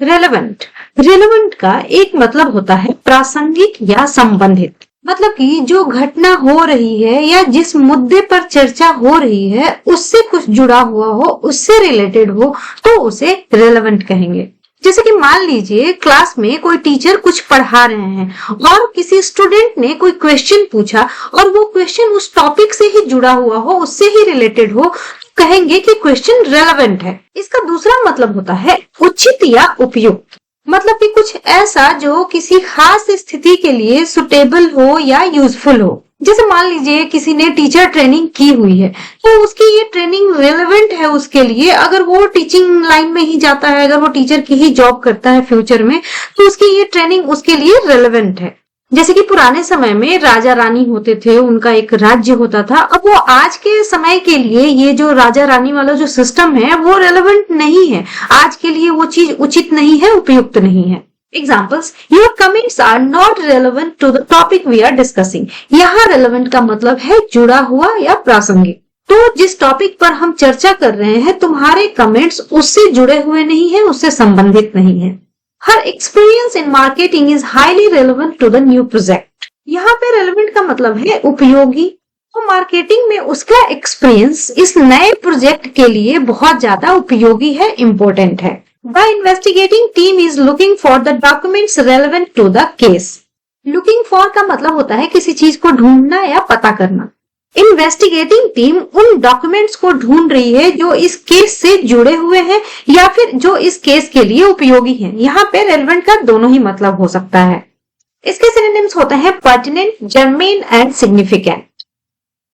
Relevant relevant का एक मतलब होता है प्रासंगिक या संबंधित। मतलब कि जो घटना हो रही है या जिस मुद्दे पर चर्चा हो रही है उससे कुछ जुड़ा हुआ हो, उससे रिलेटेड हो, तो उसे रेलेवेंट कहेंगे। जैसे कि मान लीजिए क्लास में कोई टीचर कुछ पढ़ा रहे हैं और किसी स्टूडेंट ने कोई क्वेश्चन पूछा और वो क्वेश्चन उस टॉपिक से ही जुड़ा हुआ हो, उससे ही रिलेटेड हो, तो कहेंगे कि क्वेश्चन रेलेवेंट है। इसका दूसरा मतलब होता है उचित या उपयुक्त। मतलब कि कुछ ऐसा जो किसी खास स्थिति के लिए सुटेबल हो या यूजफुल हो। जैसे मान लीजिए किसी ने टीचर ट्रेनिंग की हुई है तो उसकी ये ट्रेनिंग रेलेवेंट है उसके लिए। अगर वो टीचिंग लाइन में ही जाता है, अगर वो टीचर की ही जॉब करता है फ्यूचर में, तो उसकी ये ट्रेनिंग उसके लिए रेलेवेंट है। जैसे कि पुराने समय में राजा रानी होते थे, उनका एक राज्य होता था। अब वो आज के समय के लिए ये जो राजा रानी वाला जो सिस्टम है वो रेलेवेंट नहीं है। आज के लिए वो चीज उचित नहीं है, उपयुक्त नहीं है। Examples, your comments are not relevant to the topic we are discussing. यहाँ relevant का मतलब है जुड़ा हुआ या प्रासंगिक। तो जिस टॉपिक पर हम चर्चा कर रहे हैं तुम्हारे कमेंट्स उससे जुड़े हुए नहीं है, उससे संबंधित नहीं है। Her experience in marketing is highly relevant to the new project. यहाँ पे relevant का मतलब है उपयोगी। तो मार्केटिंग में उसका एक्सपीरियंस इस नए प्रोजेक्ट के लिए बहुत ज्यादा उपयोगी है, इम्पोर्टेंट है। The investigating team is looking for the documents relevant to the case. Looking for का मतलब होता है किसी चीज को ढूंढना या पता करना। इन्वेस्टिगेटिंग टीम उन डॉक्यूमेंट्स को ढूंढ रही है जो इस केस से जुड़े हुए हैं या फिर जो इस केस के लिए उपयोगी हैं। यहाँ पे रेलेवेंट का दोनों ही मतलब हो सकता है। इसके सिनोनिम्स होते हैं पर्टिनेंट, जर्मेन एंड सिग्निफिकेंट।